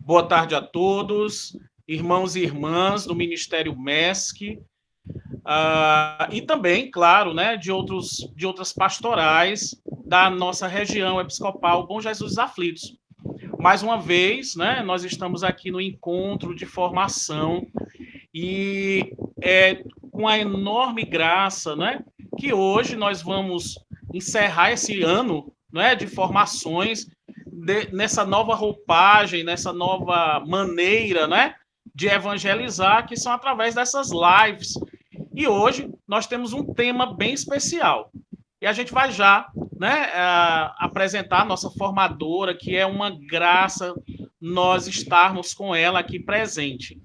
Boa tarde a todos, irmãos e irmãs do Ministério MESC, e também, claro, né, de outras pastorais da nossa região episcopal Bom Jesus dos Aflitos. Mais uma vez, né, nós estamos aqui no encontro de formação e é com a enorme graça, né, que hoje nós vamos encerrar esse ano, né, de formações nessa nova roupagem, nessa nova maneira, né, de evangelizar, que são através dessas lives. E hoje nós temos um tema bem especial. E a gente vai já, né, apresentar a nossa formadora, que é uma graça nós estarmos com ela aqui presente.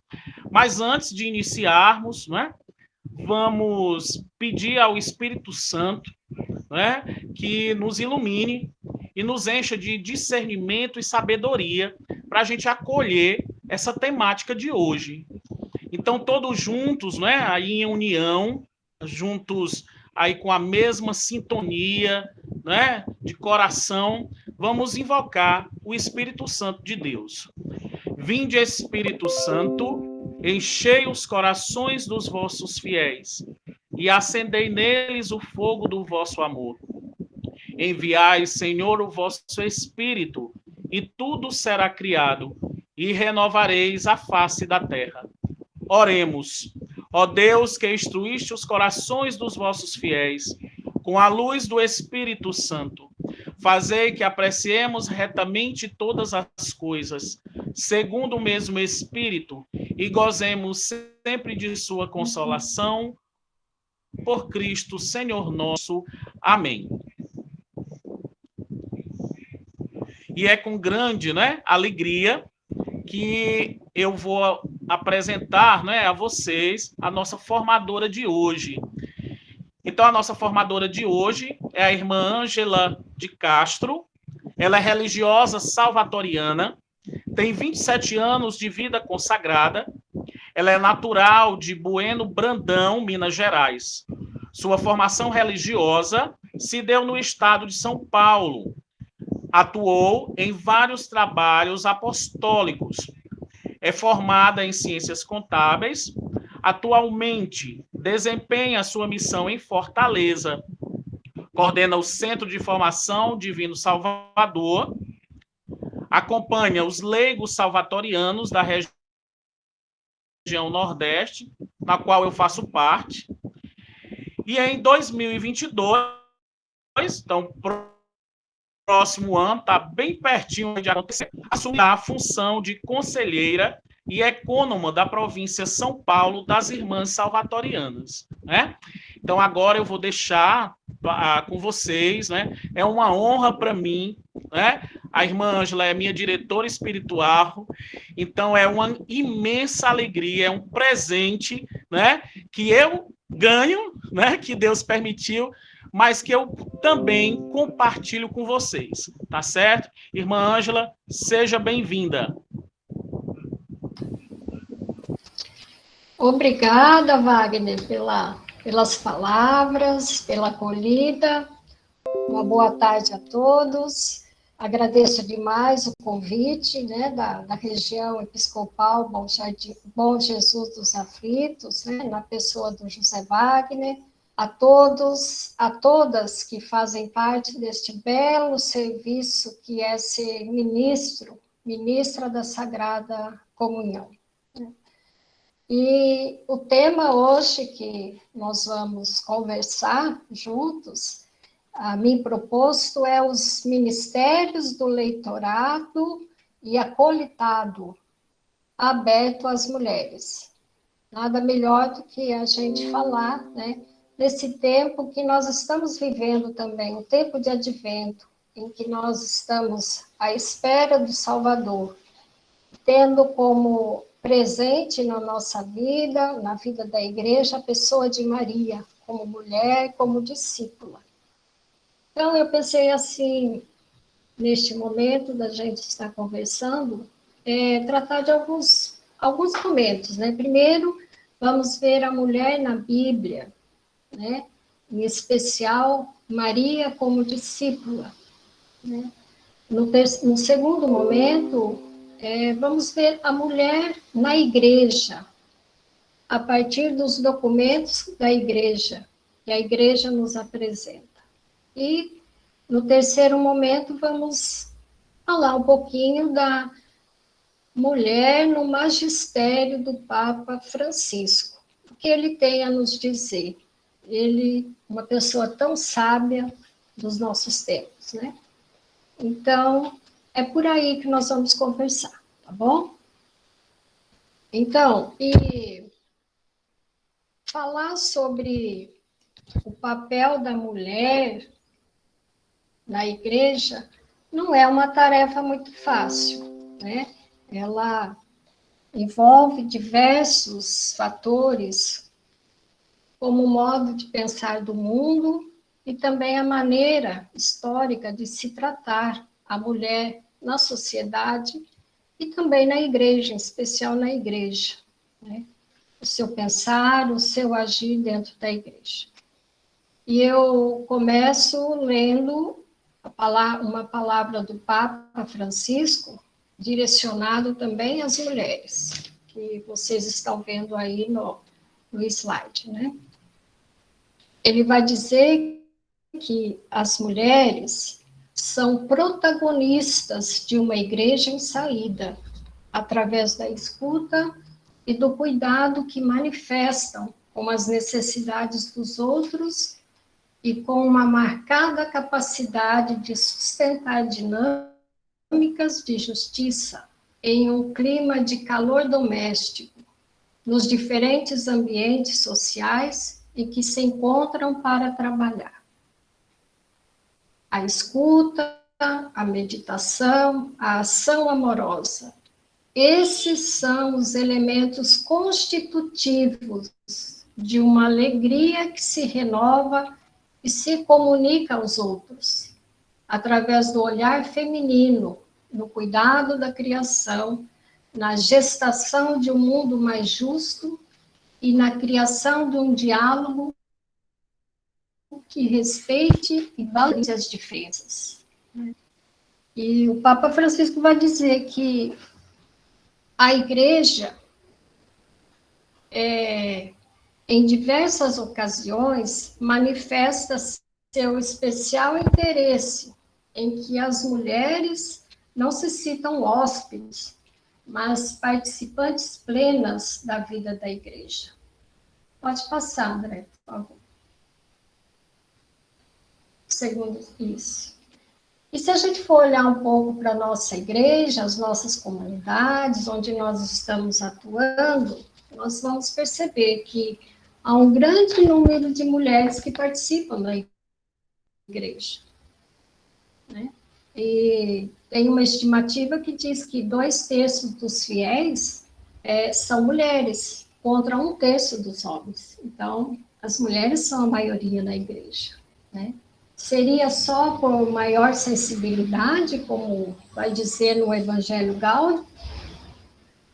Mas antes de iniciarmos, né, vamos pedir ao Espírito Santo, né, que nos ilumine e nos encha de discernimento e sabedoria para a gente acolher essa temática de hoje. Então, todos juntos, né, aí em união, juntos aí com a mesma sintonia, né, de coração, vamos invocar o Espírito Santo de Deus. Vinde, Espírito Santo, enchei os corações dos vossos fiéis e acendei neles o fogo do vosso amor. Enviai, Senhor, o vosso Espírito, e tudo será criado, e renovareis a face da terra. Oremos. Ó Deus, que instruíste os corações dos vossos fiéis, com a luz do Espírito Santo, fazei que apreciemos retamente todas as coisas, segundo o mesmo Espírito, e gozemos sempre de sua consolação, por Cristo, Senhor nosso. Amém. E é com grande, né, alegria que eu vou apresentar, né, a vocês a nossa formadora de hoje. Então, a nossa formadora de hoje é a irmã Ângela de Castro. Ela é religiosa salvatoriana, tem 27 anos de vida consagrada. Ela é natural de Bueno Brandão, Minas Gerais. Sua formação religiosa se deu no estado de São Paulo. Atuou em vários trabalhos apostólicos. É formada em ciências contábeis. Atualmente, desempenha sua missão em Fortaleza. Coordena o Centro de Formação Divino Salvador. Acompanha os leigos salvatorianos da região Nordeste, na qual eu faço parte. E em 2022, então, próximo ano, está bem pertinho de acontecer, assumirá a função de conselheira e ecônoma da província São Paulo das Irmãs Salvatorianas, né? Então, agora eu vou deixar com vocês, né? É uma honra para mim, né? A irmã Ângela é minha diretora espiritual, então é uma imensa alegria, é um presente, né? Que eu ganho, né? Que Deus permitiu, mas que eu também compartilho com vocês, tá certo? Irmã Ângela, seja bem-vinda. Obrigada, Wagner, pelas palavras, pela acolhida. Uma boa tarde a todos. Agradeço demais o convite, né, da região episcopal Bom Jesus dos Aflitos, né, na pessoa do José Wagner, a todos, a todas que fazem parte deste belo serviço que é ser ministra da Sagrada Comunhão. E o tema hoje que nós vamos conversar juntos, a mim proposto é os ministérios do leitorado e acolitado aberto às mulheres. Nada melhor do que a gente falar, né, nesse tempo que nós estamos vivendo também, o tempo de advento, em que nós estamos à espera do Salvador, tendo como presente na nossa vida, na vida da igreja, a pessoa de Maria, como mulher, como discípula. Então, eu pensei assim, neste momento da gente estar conversando, tratar de alguns momentos, né? Primeiro, vamos ver a mulher na Bíblia, né? Em especial, Maria como discípula, né? No segundo momento, Vamos ver a mulher na igreja, a partir dos documentos da igreja, que a igreja nos apresenta. E, no terceiro momento, vamos falar um pouquinho da mulher no magistério do Papa Francisco. O que ele tem a nos dizer? Ele, uma pessoa tão sábia dos nossos tempos, né? Então, é por aí que nós vamos conversar, tá bom? Então, e falar sobre o papel da mulher na igreja não é uma tarefa muito fácil, né? Ela envolve diversos fatores, como o modo de pensar do mundo e também a maneira histórica de se tratar a mulher na sociedade e também na igreja, em especial na igreja, né? O seu pensar, o seu agir dentro da igreja. E eu começo lendo uma palavra do Papa Francisco, direcionado também às mulheres, que vocês estão vendo aí no slide, né? Ele vai dizer que as mulheres são protagonistas de uma igreja em saída, através da escuta e do cuidado que manifestam com as necessidades dos outros e com uma marcada capacidade de sustentar dinâmicas de justiça em um clima de calor doméstico, nos diferentes ambientes sociais em que se encontram para trabalhar. A escuta, a meditação, a ação amorosa. Esses são os elementos constitutivos de uma alegria que se renova e se comunica aos outros, através do olhar feminino, no cuidado da criação, na gestação de um mundo mais justo e na criação de um diálogo que respeite e valorize as diferenças. E o Papa Francisco vai dizer que a igreja, em diversas ocasiões, manifesta seu especial interesse em que as mulheres não se sintam hóspedes, mas participantes plenas da vida da igreja. Pode passar, André, por favor. Segundo isso. E se a gente for olhar um pouco para a nossa igreja, as nossas comunidades, onde nós estamos atuando, nós vamos perceber que há um grande número de mulheres que participam da igreja, né? E tem uma estimativa que diz que 2/3 dos fiéis são mulheres, contra 1/3 dos homens. Então, as mulheres são a maioria na igreja, né? Seria só por maior sensibilidade, como vai dizer no Evangelho Gáudio,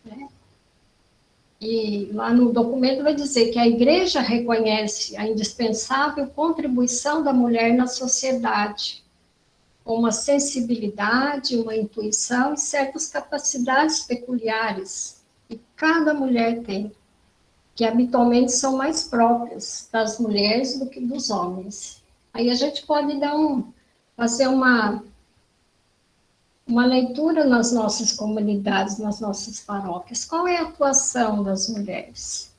né? E lá no documento vai dizer que a igreja reconhece a indispensável contribuição da mulher na sociedade, com uma sensibilidade, uma intuição e certas capacidades peculiares que cada mulher tem, que habitualmente são mais próprias das mulheres do que dos homens. Aí a gente pode fazer uma leitura nas nossas comunidades, nas nossas paróquias. Qual é a atuação das mulheres?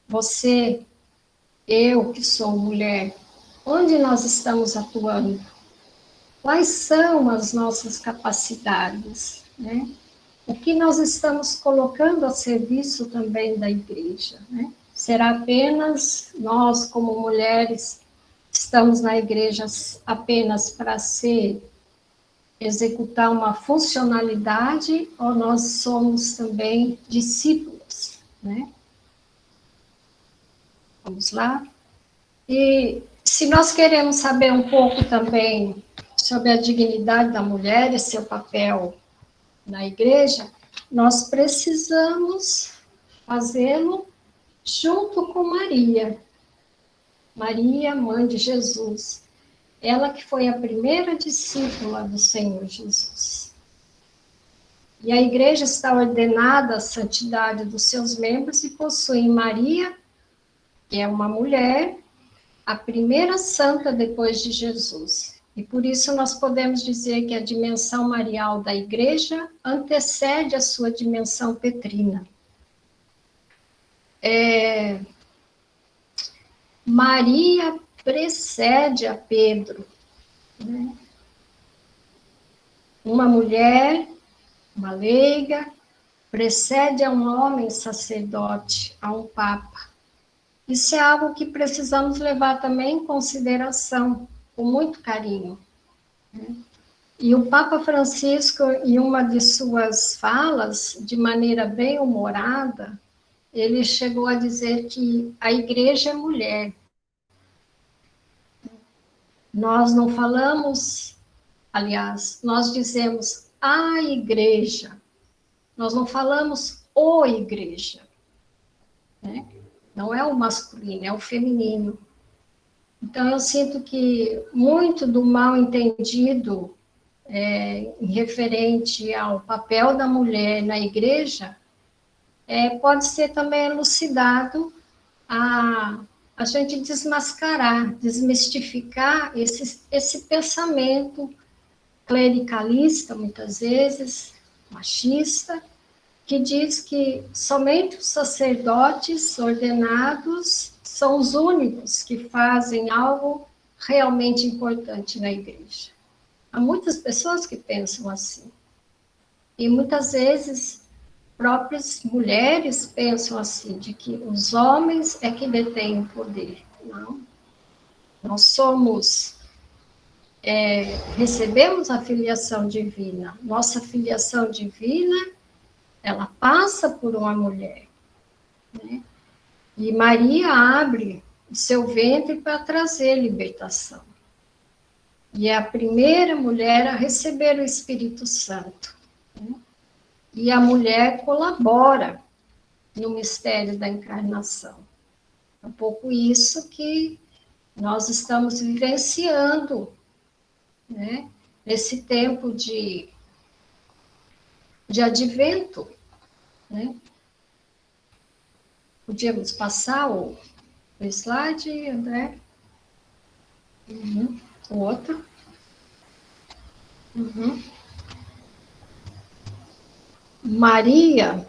Você, eu que sou mulher, onde nós estamos atuando? Quais são as nossas capacidades, né? O que nós estamos colocando a serviço também da igreja, né? Será apenas nós, como mulheres, estamos na igreja apenas para executar uma funcionalidade, ou nós somos também discípulos, né? Vamos lá? E se nós queremos saber um pouco também sobre a dignidade da mulher e seu papel na igreja, nós precisamos fazê-lo junto com Maria. Maria, mãe de Jesus. Ela que foi a primeira discípula do Senhor Jesus. E a igreja está ordenada à santidade dos seus membros e possui em Maria, que é uma mulher, a primeira santa depois de Jesus. E por isso nós podemos dizer que a dimensão marial da igreja antecede a sua dimensão petrina. Maria precede a Pedro, né? Uma mulher, uma leiga, precede a um homem sacerdote, a um papa. Isso é algo que precisamos levar também em consideração, com muito carinho, né? E o Papa Francisco, em uma de suas falas, de maneira bem humorada, ele chegou a dizer que a igreja é mulher. Nós não falamos, aliás, nós dizemos a igreja, nós não falamos o igreja, né? Não é o masculino, é o feminino. Então, eu sinto que muito do mal entendido em referente ao papel da mulher na igreja pode ser também elucidado a gente desmascarar, desmistificar esse pensamento clericalista, muitas vezes, machista, que diz que somente os sacerdotes ordenados são os únicos que fazem algo realmente importante na igreja. Há muitas pessoas que pensam assim. E muitas vezes próprias mulheres pensam assim, de que os homens é que detêm o poder. Não. Nós somos, recebemos a filiação divina. Nossa filiação divina, ela passa por uma mulher, né? E Maria abre o seu ventre para trazer libertação. E é a primeira mulher a receber o Espírito Santo, né? E a mulher colabora no mistério da encarnação. É um pouco isso que nós estamos vivenciando, né? Nesse tempo de advento, né? Podíamos passar o slide, André? Uhum. O outro. Uhum. Maria,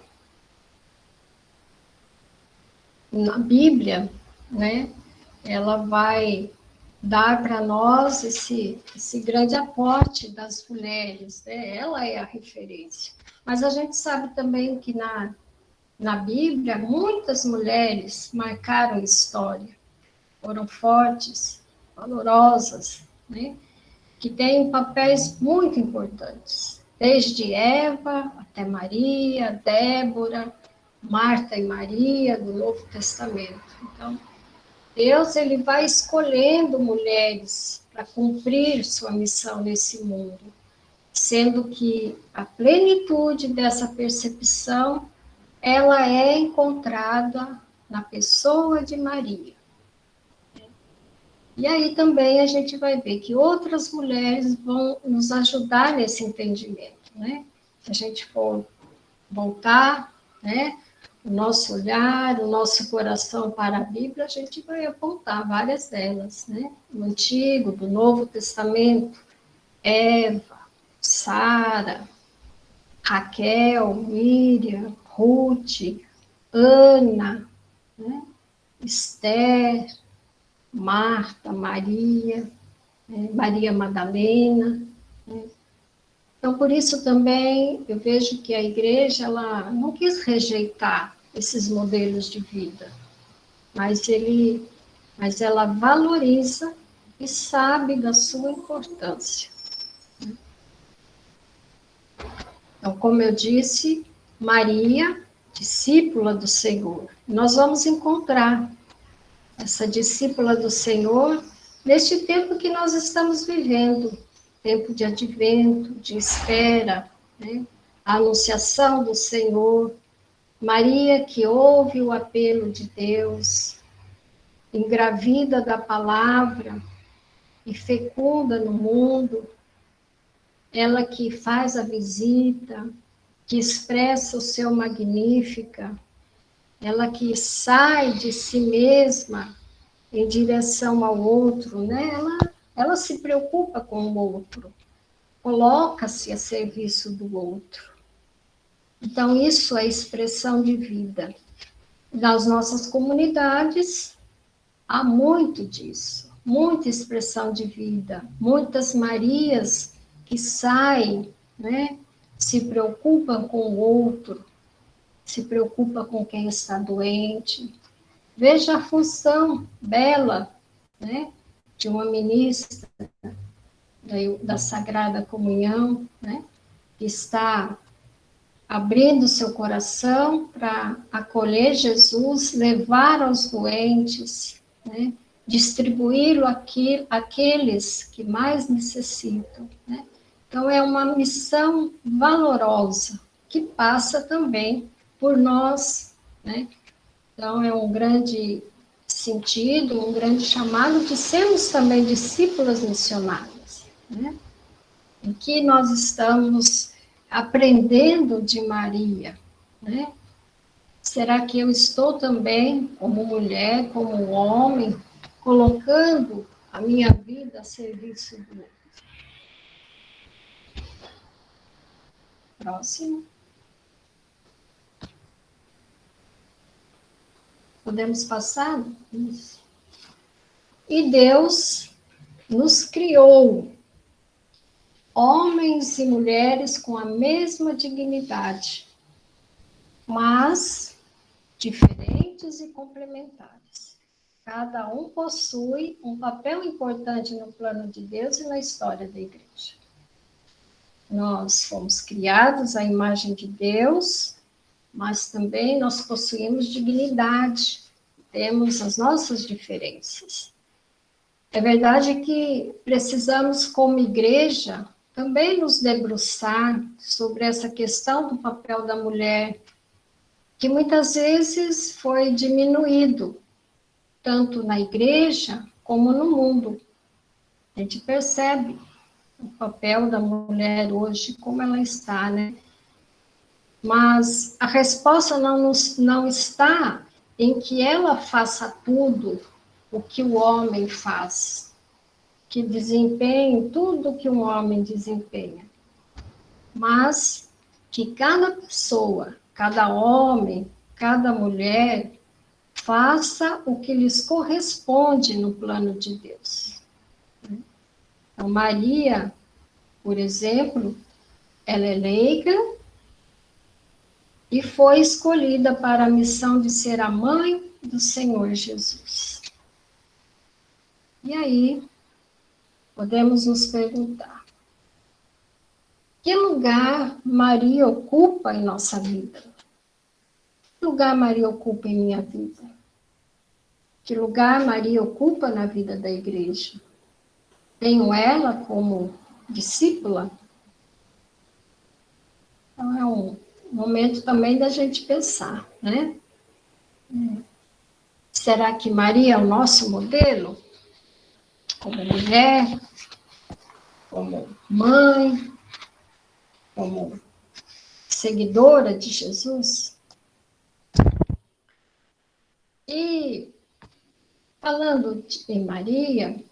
na Bíblia, né, ela vai dar para nós esse grande aporte das mulheres, né? Ela é a referência. Mas a gente sabe também que na Bíblia, muitas mulheres marcaram história, foram fortes, valorosas, né? Que têm papéis muito importantes, desde Eva até Maria, Débora, Marta e Maria, do Novo Testamento. Então, Deus ele vai escolhendo mulheres para cumprir sua missão nesse mundo, sendo que a plenitude dessa percepção ela é encontrada na pessoa de Maria. E aí também a gente vai ver que outras mulheres vão nos ajudar nesse entendimento, né? Se a gente for voltar, né, o nosso olhar, o nosso coração para a Bíblia, a gente vai apontar várias delas, né? Do Antigo, do Novo Testamento, Eva, Sara, Raquel, Miriam, Ruth, Ana, né? Esther, Marta, Maria, Maria Madalena, né? Então, por isso também eu vejo que a igreja ela não quis rejeitar esses modelos de vida, mas ela valoriza e sabe da sua importância. Então, como eu disse, Maria, discípula do Senhor, nós vamos encontrar essa discípula do Senhor neste tempo que nós estamos vivendo, tempo de advento, de espera, né? A anunciação do Senhor, Maria que ouve o apelo de Deus, engravida da palavra e fecunda no mundo, ela que faz a visita, que expressa o seu Magnífica, ela que sai de si mesma em direção ao outro, né? Ela se preocupa com o outro, coloca-se a serviço do outro. Então, isso é expressão de vida. Nas nossas comunidades, há muito disso, muita expressão de vida, muitas Marias que saem, né? Se preocupam com o outro, se preocupam com quem está doente. Veja a função bela, né? De uma ministra da Sagrada Comunhão, né? Que está abrindo seu coração para acolher Jesus, levar aos doentes, né? Distribuí-lo àqueles que mais necessitam, né? Então, é uma missão valorosa, que passa também por nós, né? Então, é um grande sentido, um grande chamado de sermos também discípulas missionárias, né? Em que nós estamos aprendendo de Maria, né? Será que eu estou também, como mulher, como homem, colocando a minha vida a serviço do outro? Próximo. Podemos passar? Isso. E Deus nos criou, homens e mulheres com a mesma dignidade, mas diferentes e complementares. Cada um possui um papel importante no plano de Deus e na história da igreja. Nós fomos criados à imagem de Deus, mas também nós possuímos dignidade, temos as nossas diferenças. É verdade que precisamos, como igreja, também nos debruçar sobre essa questão do papel da mulher, que muitas vezes foi diminuído, tanto na igreja como no mundo. A gente percebe o papel da mulher hoje, como ela está, né? Mas a resposta não está em que ela faça tudo o que o homem faz, que desempenhe tudo que um homem desempenha, mas que cada pessoa, cada homem, cada mulher faça o que lhes corresponde no plano de Deus. Então, Maria, por exemplo, ela é leiga e foi escolhida para a missão de ser a mãe do Senhor Jesus. E aí, podemos nos perguntar: que lugar Maria ocupa em nossa vida? Que lugar Maria ocupa em minha vida? Que lugar Maria ocupa na vida da igreja? Tenho ela como discípula? Então, é um momento também da gente pensar, né? Será que Maria é o nosso modelo? Como mulher, como mãe, como seguidora de Jesus? E, falando em Maria,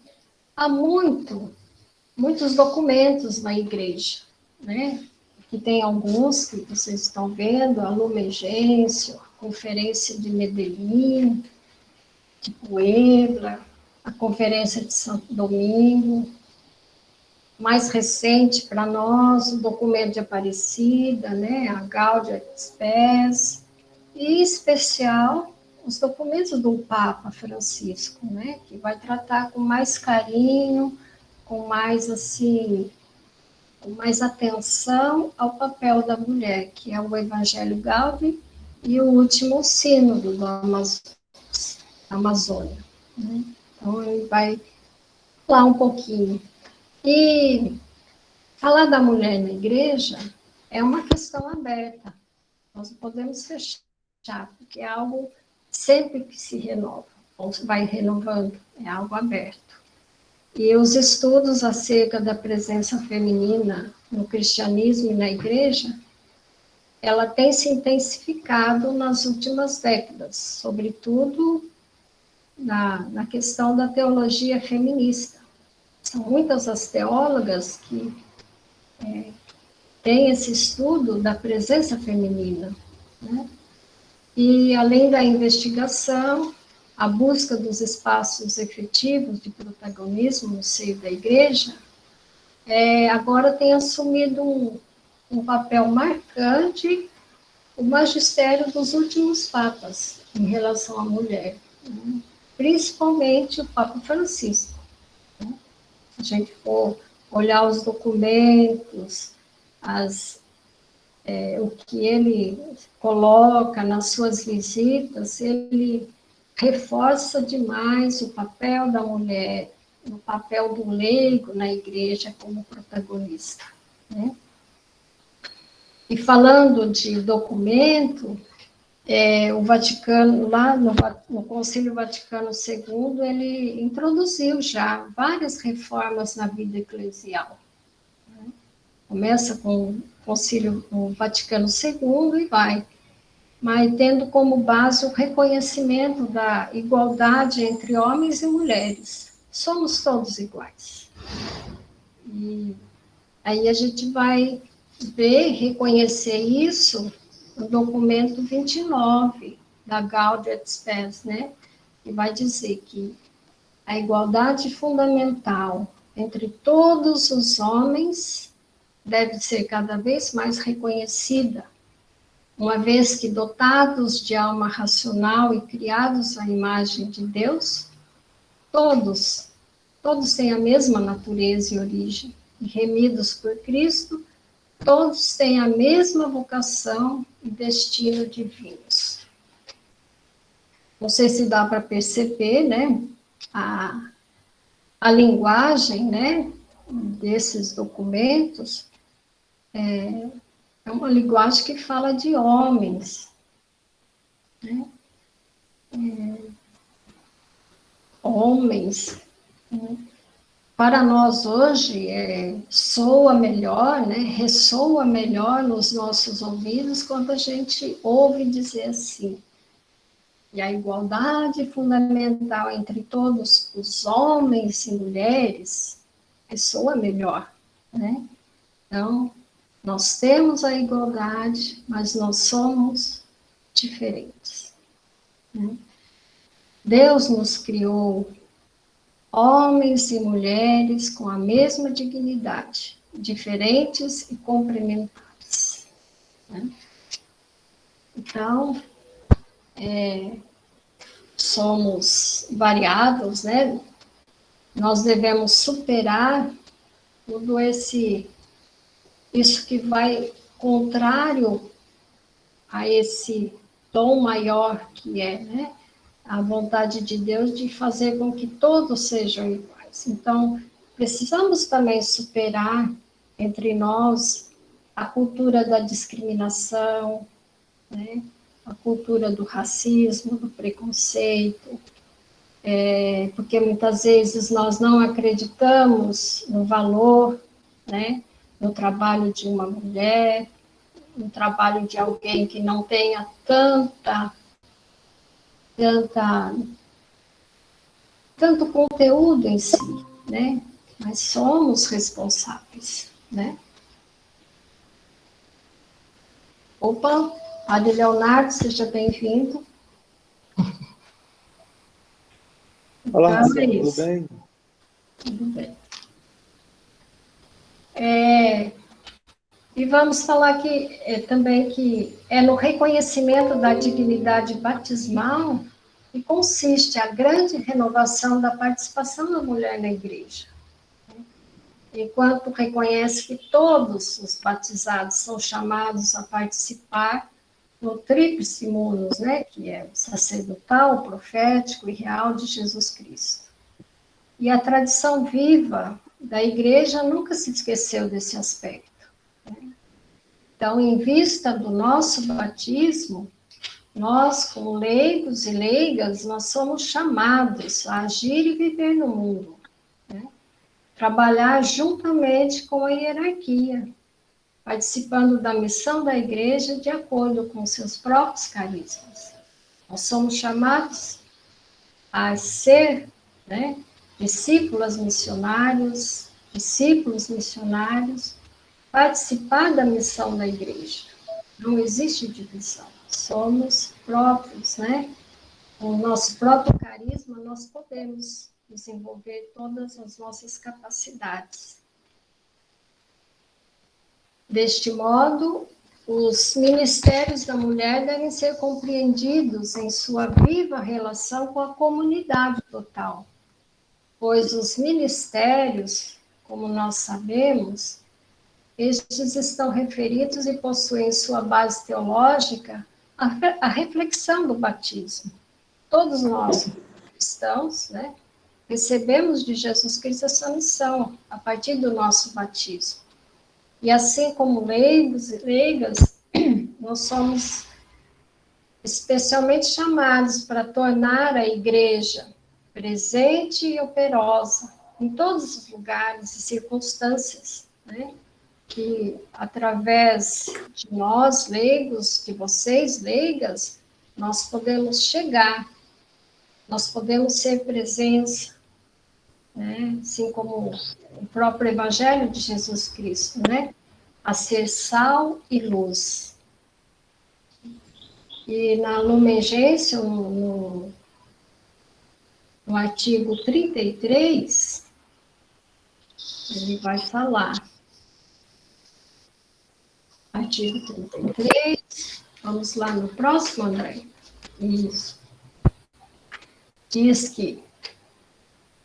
há muitos documentos na igreja, né? Que tem alguns que vocês estão vendo, a Lumen Gentium, a Conferência de Medellín, de Puebla, a Conferência de Santo Domingo. Mais recente para nós, o documento de Aparecida, né? A Gaudium et Spes, e em especial os documentos do Papa Francisco, né? Que vai tratar com mais carinho, com mais assim, com mais atenção ao papel da mulher, que é o Evangelho Gaudium e o último sínodo da Amazônia, né? Então, ele vai falar um pouquinho. E falar da mulher na igreja é uma questão aberta. Nós não podemos fechar, porque é algo sempre que se renova, ou vai renovando, é algo aberto. E os estudos acerca da presença feminina no cristianismo e na igreja ela tem se intensificado nas últimas décadas, sobretudo na questão da teologia feminista. São muitas as teólogas que têm esse estudo da presença feminina, né? E, além da investigação, a busca dos espaços efetivos de protagonismo no seio da igreja, agora tem assumido um papel marcante o magistério dos últimos papas em relação à mulher, né? Principalmente o Papa Francisco, né? Se a gente for olhar os documentos, o que ele coloca nas suas visitas, ele reforça demais o papel da mulher, o papel do leigo na igreja como protagonista, né? E falando de documento, o Vaticano, lá no Concílio Vaticano II, ele introduziu já várias reformas na vida eclesial, né? Começa com o Concílio Vaticano II e vai, mas tendo como base o reconhecimento da igualdade entre homens e mulheres. Somos todos iguais. E aí a gente vai ver, reconhecer isso no documento 29 da Gaudium et Spes, né? Que vai dizer que a igualdade fundamental entre todos os homens deve ser cada vez mais reconhecida, uma vez que dotados de alma racional e criados à imagem de Deus, todos têm a mesma natureza e origem, e remidos por Cristo, todos têm a mesma vocação e destino divinos. Não sei se dá para perceber, né, a linguagem, né, desses documentos é uma linguagem que fala de homens, né? Homens, né? Para nós hoje, soa melhor, né? Ressoa melhor nos nossos ouvidos quando a gente ouve dizer assim. E a igualdade fundamental entre todos os homens e mulheres ressoa melhor, né? Então, nós temos a igualdade, mas nós somos diferentes, né? Deus nos criou homens e mulheres com a mesma dignidade, diferentes e complementares, né? Então, somos variados, né? Nós devemos superar tudo isso que vai contrário a esse dom maior que né, a vontade de Deus de fazer com que todos sejam iguais. Então, precisamos também superar entre nós a cultura da discriminação, né, a cultura do racismo, do preconceito, porque muitas vezes nós não acreditamos no valor, né, no trabalho de uma mulher, no trabalho de alguém que não tenha tanto conteúdo em si, né? Mas somos responsáveis, né? Opa, Padre Leonardo, seja bem-vindo. Olá, Então, tudo bem? Tudo bem. E vamos falar aqui também que no reconhecimento da dignidade batismal que consiste a grande renovação da participação da mulher na igreja. Enquanto reconhece que todos os batizados são chamados a participar no tríplice munus, né, que é o sacerdotal, o profético e real de Jesus Cristo. E a tradição viva da igreja nunca se esqueceu desse aspecto. Então, em vista do nosso batismo, nós, como leigos e leigas, nós somos chamados a agir e viver no mundo, né? Trabalhar juntamente com a hierarquia, participando da missão da igreja de acordo com seus próprios carismas. Nós somos chamados a ser, né, discípulos missionários, participar da missão da igreja. Não existe divisão. Somos próprios, né? Com o nosso próprio carisma, nós podemos desenvolver todas as nossas capacidades. Deste modo, os ministérios da mulher devem ser compreendidos em sua viva relação com a comunidade total, pois os ministérios, como nós sabemos, estes estão referidos e possuem sua base teológica a reflexão do batismo. Todos nós cristãos, né, recebemos de Jesus Cristo essa missão a partir do nosso batismo. E assim como leigos e leigas, nós somos especialmente chamados para tornar a igreja presente e operosa em todos os lugares e circunstâncias, né? Que através de nós, leigos, de vocês, leigas, nós podemos chegar, nós podemos ser presença, né? Assim como o próprio Evangelho de Jesus Cristo, né? A ser sal e luz. E na Lumen Gentium, no artigo 33, ele vai falar. Artigo 33, vamos lá no próximo, André. Isso. Diz que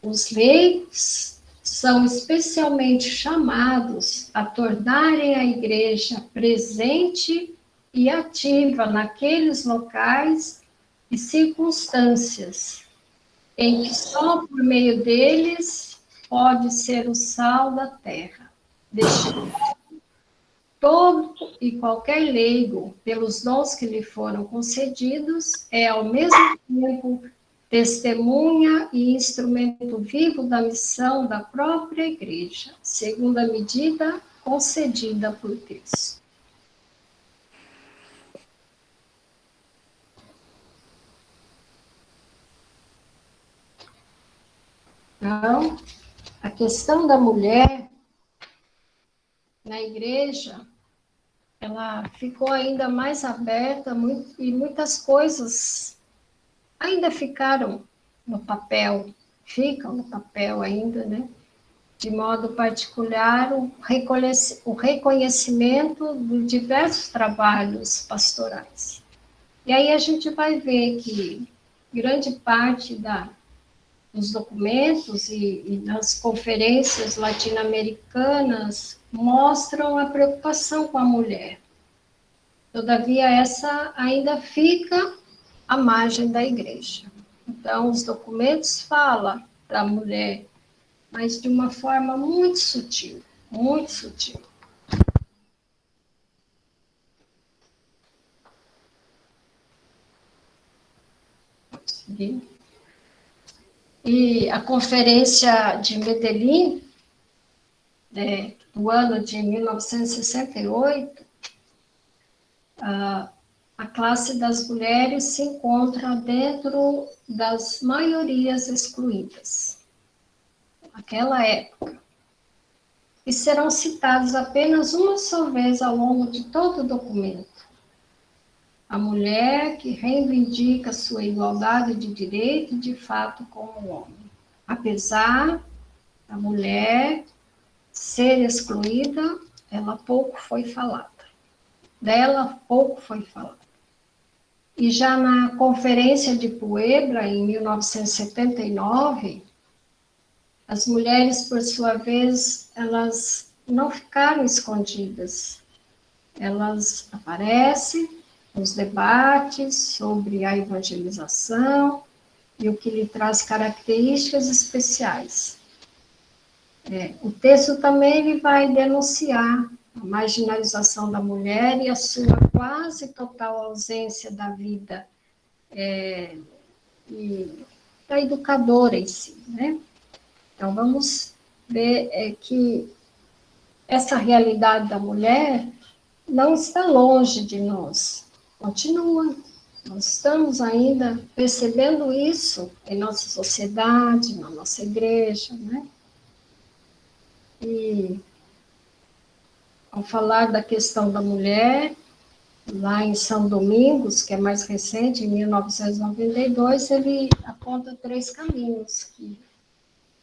os leigos são especialmente chamados a tornarem a igreja presente e ativa naqueles locais e circunstâncias em que só por meio deles pode ser o sal da terra. Todo e qualquer leigo, pelos dons que lhe foram concedidos, é ao mesmo tempo testemunha e instrumento vivo da missão da própria igreja, segundo a medida concedida por Cristo. Então, a questão da mulher na igreja, ela ficou ainda mais aberta e muitas coisas ainda ficaram no papel, ficam no papel ainda, né? De modo particular, o reconhecimento de diversos trabalhos pastorais. E aí a gente vai ver que grande parte dos documentos e das conferências latino-americanas mostram a preocupação com a mulher. Todavia, essa ainda fica à margem da igreja. Então, os documentos falam da mulher, mas de uma forma muito sutil, muito sutil. E a conferência de Medellín, do ano de 1968, a classe das mulheres se encontra dentro das maiorias excluídas, naquela época, e serão citados apenas uma só vez ao longo de todo o documento. A mulher que reivindica sua igualdade de direito de fato com o homem. Apesar da mulher ser excluída, ela pouco foi falada. Dela pouco foi falado. E já na Conferência de Puebla, em 1979, as mulheres, por sua vez, elas não ficaram escondidas. Elas aparecem nos debates sobre a evangelização e o que lhe traz características especiais. O texto também ele vai denunciar a marginalização da mulher e a sua quase total ausência da vida e da educadora em si, né? Então, vamos ver que essa realidade da mulher não está longe de nós, continua. Nós estamos ainda percebendo isso em nossa sociedade, na nossa igreja, né? E ao falar da questão da mulher, lá em São Domingos, que é mais recente, em 1992, ele aponta 3 caminhos, que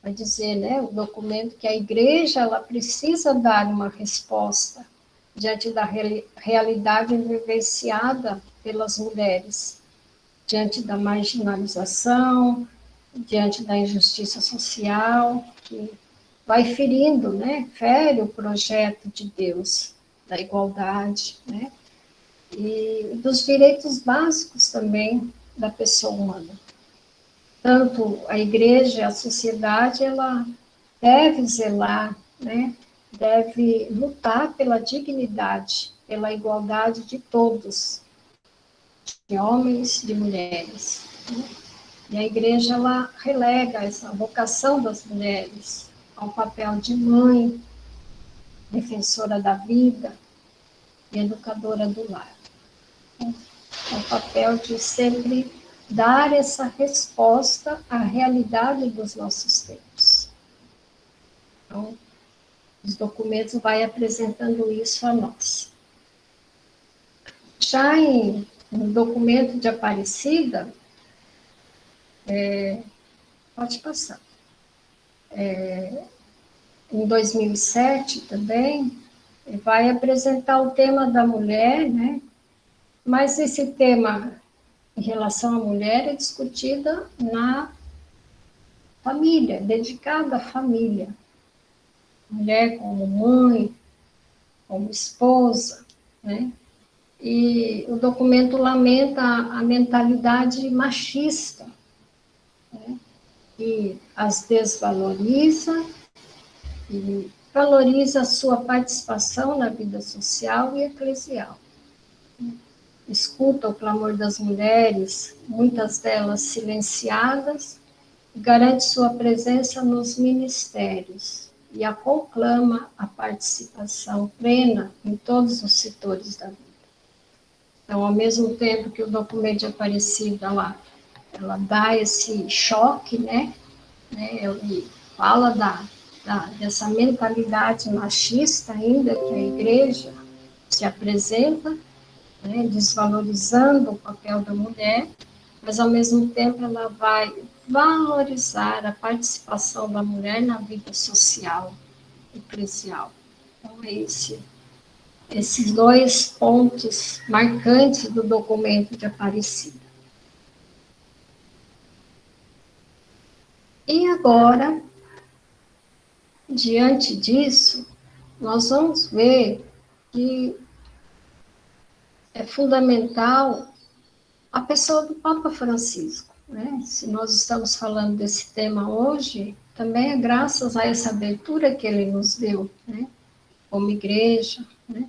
vai dizer, né, o documento que a igreja ela precisa dar uma resposta diante da realidade vivenciada pelas mulheres, diante da marginalização, diante da injustiça social, que vai ferindo, né, fere o projeto de Deus da igualdade, né, e dos direitos básicos também da pessoa humana. Tanto a igreja, a sociedade, ela deve zelar, né, deve lutar pela dignidade, pela igualdade de todos, de homens, de mulheres. Né? E a igreja, ela relega essa vocação das mulheres ao papel de mãe, defensora da vida e educadora do lar. É o papel de sempre dar essa resposta à realidade dos nossos tempos. Então, os documentos vai apresentando isso a nós. Já no documento de Aparecida, pode passar, em 2007 também, vai apresentar o tema da mulher, né? Mas esse tema em relação à mulher é discutida na família, dedicada à família. Mulher como mãe, como esposa, né? E o documento lamenta a mentalidade machista, né? E as desvaloriza e valoriza a sua participação na vida social e eclesial. Escuta o clamor das mulheres, muitas delas silenciadas, e garante sua presença nos ministérios e a conclama a participação plena em todos os setores da vida. Então, ao mesmo tempo que o documento de Aparecida lá, ela dá esse choque, né? Ele fala dessa mentalidade machista ainda que a igreja se apresenta, né, desvalorizando o papel da mulher, mas ao mesmo tempo ela vai valorizar a participação da mulher na vida social, eclesial. Então, esses 2 pontos marcantes do documento de Aparecida. E agora, diante disso, nós vamos ver que é fundamental a pessoa do Papa Francisco, né? Se nós estamos falando desse tema hoje, também é graças a essa abertura que ele nos deu, né? Como igreja, né?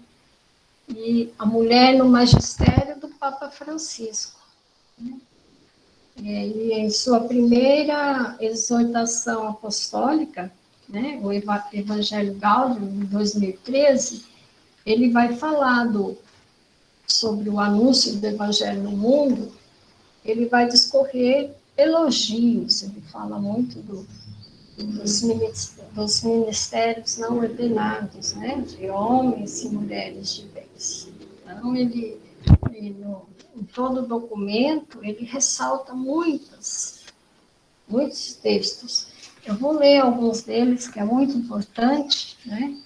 E a mulher no magistério do Papa Francisco, né? E em sua primeira exortação apostólica, né, o Evangelho Gaudium, em 2013, ele vai falar sobre o anúncio do Evangelho no mundo, ele vai discorrer elogios, ele fala muito dos ministérios não ordenados, né, de homens e mulheres de bens. Então, ele em todo o documento, ele ressalta muitos textos. Eu vou ler alguns deles, que é muito importante, né,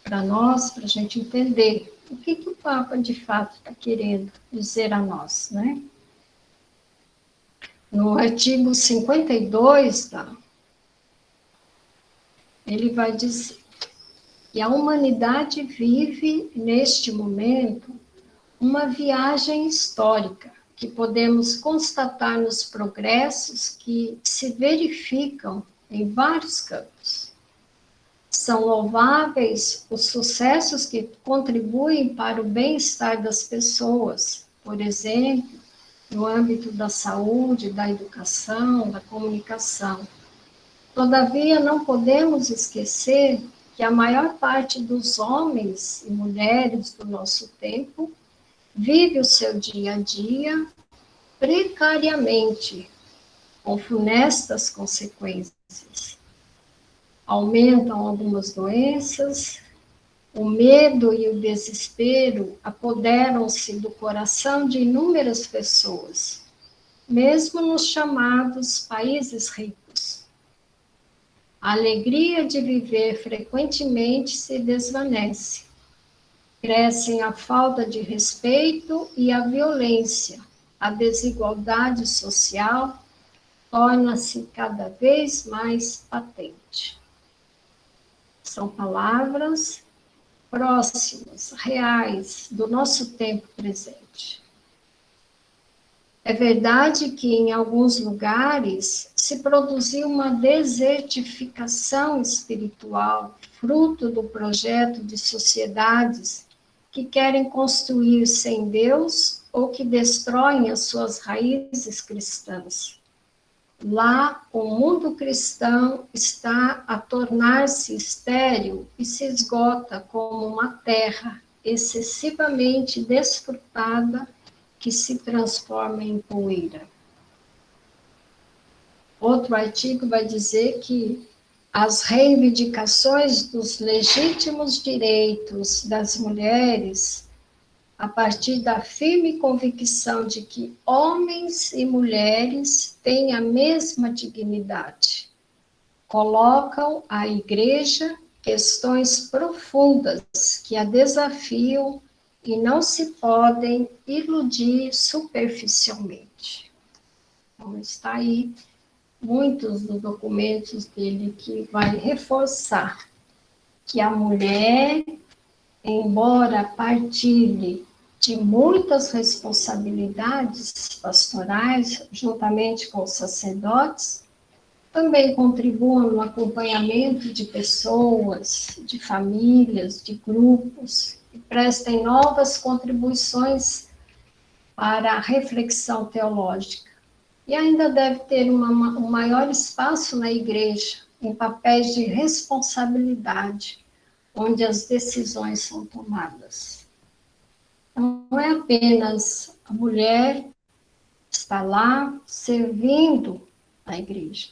para nós, para a gente entender o que o Papa, de fato, está querendo dizer a nós, né? No artigo 52, ele vai dizer que a humanidade vive, neste momento, uma viagem histórica, que podemos constatar nos progressos que se verificam em vários campos. São louváveis os sucessos que contribuem para o bem-estar das pessoas, por exemplo, no âmbito da saúde, da educação, da comunicação. Todavia, não podemos esquecer que a maior parte dos homens e mulheres do nosso tempo vive o seu dia a dia precariamente, com funestas consequências. Aumentam algumas doenças, o medo e o desespero apoderam-se do coração de inúmeras pessoas, mesmo nos chamados países ricos. A alegria de viver frequentemente se desvanece. Crescem a falta de respeito e a violência. A desigualdade social torna-se cada vez mais patente. São palavras próximas, reais, do nosso tempo presente. É verdade que em alguns lugares se produziu uma desertificação espiritual, fruto do projeto de sociedades que querem construir sem Deus ou que destroem as suas raízes cristãs. Lá, o mundo cristão está a tornar-se estéril e se esgota como uma terra excessivamente desfrutada que se transforma em poeira. Outro artigo vai dizer que as reivindicações dos legítimos direitos das mulheres, a partir da firme convicção de que homens e mulheres têm a mesma dignidade, colocam à Igreja questões profundas que a desafiam e não se podem iludir superficialmente. Então, está aí muitos dos documentos dele que vai reforçar que a mulher, embora partilhe de muitas responsabilidades pastorais, juntamente com os sacerdotes, também contribuam no acompanhamento de pessoas, de famílias, de grupos, e prestem novas contribuições para a reflexão teológica. E ainda deve ter um maior espaço na igreja, em papéis de responsabilidade, onde as decisões são tomadas. Não é apenas a mulher estar lá servindo a igreja,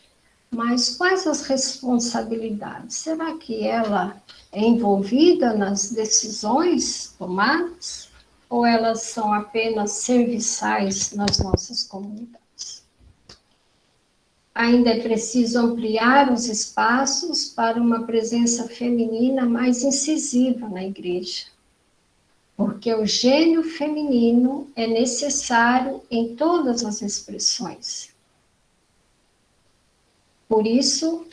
mas quais as responsabilidades? Será que ela é envolvida nas decisões tomadas? Ou elas são apenas serviçais nas nossas comunidades? Ainda é preciso ampliar os espaços para uma presença feminina mais incisiva na igreja, porque o gênio feminino é necessário em todas as expressões. Por isso,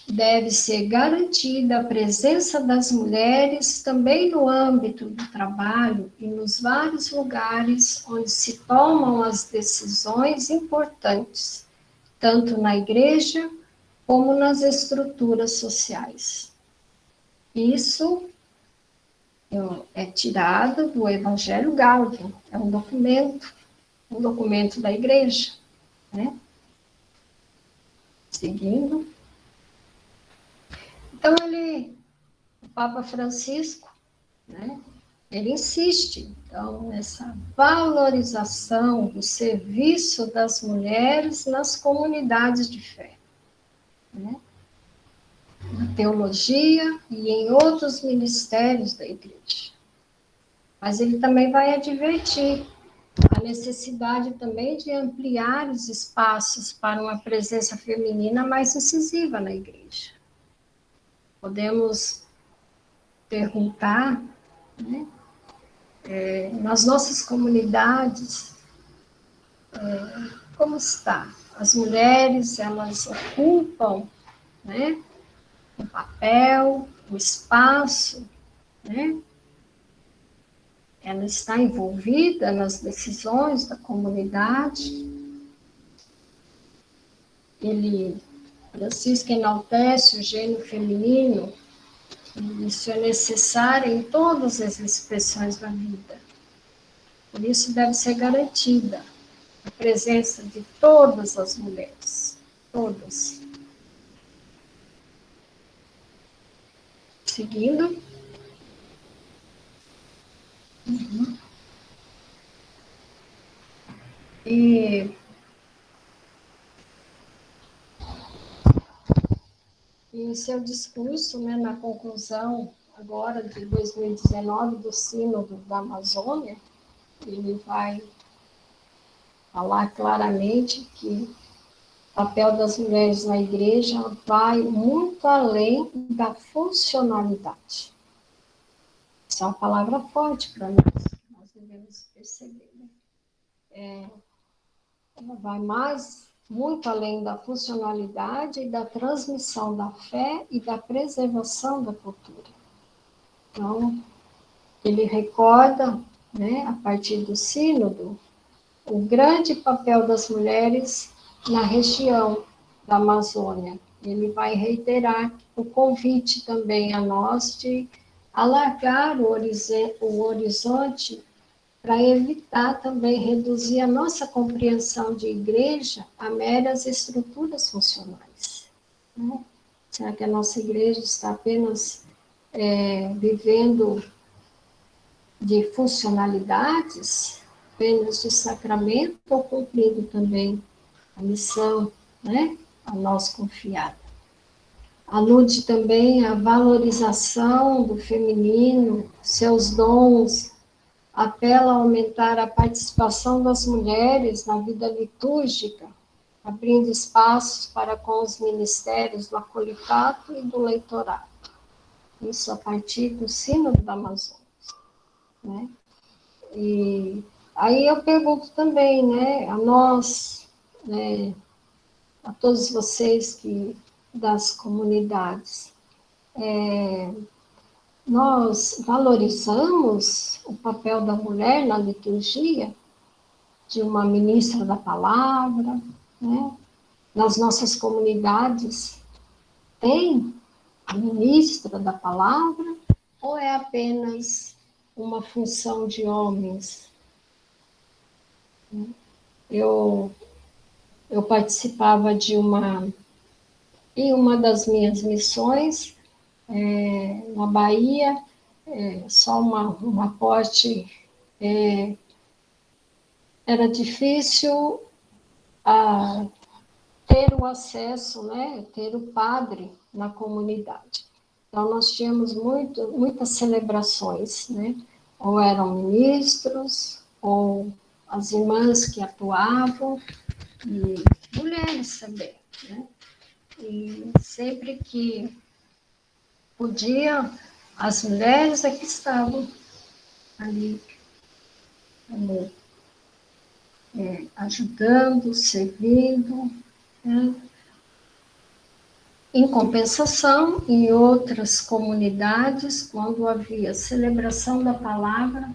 deve ser garantida a presença das mulheres também no âmbito do trabalho e nos vários lugares onde se tomam as decisões importantes, tanto na igreja como nas estruturas sociais. Isso é tirado do Evangelho Gaudium, é um documento da igreja, né? Seguindo. Então, o Papa Francisco, né, ele insiste, então, nessa valorização do serviço das mulheres nas comunidades de fé, né, na teologia e em outros ministérios da igreja. Mas ele também vai advertir a necessidade também de ampliar os espaços para uma presença feminina mais incisiva na igreja. Podemos perguntar, né, nas nossas comunidades, como está? As mulheres, elas ocupam, né, o papel, o espaço, né? Ela está envolvida nas decisões da comunidade. Francisco enaltece o gênio feminino, e isso é necessário em todas as expressões da vida. Por isso deve ser garantida a presença de todas as mulheres, todas. Seguindo. E em seu discurso, né, na conclusão agora de 2019 do Sínodo da Amazônia, ele vai falar claramente que o papel das mulheres na igreja vai muito além da funcionalidade. Essa é uma palavra forte para nós devemos perceber. Né? Ela vai muito além da funcionalidade e da transmissão da fé e da preservação da cultura. Então, ele recorda, né, a partir do Sínodo, o grande papel das mulheres na região da Amazônia. Ele vai reiterar o convite também a nós de alargar o horizonte para evitar também reduzir a nossa compreensão de igreja a meras estruturas funcionais. Né? Será que a nossa igreja está apenas vivendo de funcionalidades, apenas de sacramento, ou cumprindo também a missão, né, a nós confiada? Alude também à valorização do feminino, seus dons, apela a aumentar a participação das mulheres na vida litúrgica, abrindo espaços para com os ministérios do acolipato e do leitorado. Isso a partir do Sínodo da Amazônia. Né? E aí eu pergunto também, né, a nós, né, a todos vocês das comunidades, nós valorizamos o papel da mulher na liturgia, de uma ministra da palavra, né? Nas nossas comunidades tem a ministra da palavra ou é apenas uma função de homens? Eu participava em uma das minhas missões, na Bahia, só um aporte, era difícil ter o acesso, né, ter o padre na comunidade. Então, nós tínhamos muitas celebrações, né? Ou eram ministros, ou as irmãs que atuavam, e mulheres também, né? E sempre que podia, as mulheres é que estavam ali, ajudando, servindo, né? Em compensação, em outras comunidades, quando havia celebração da palavra,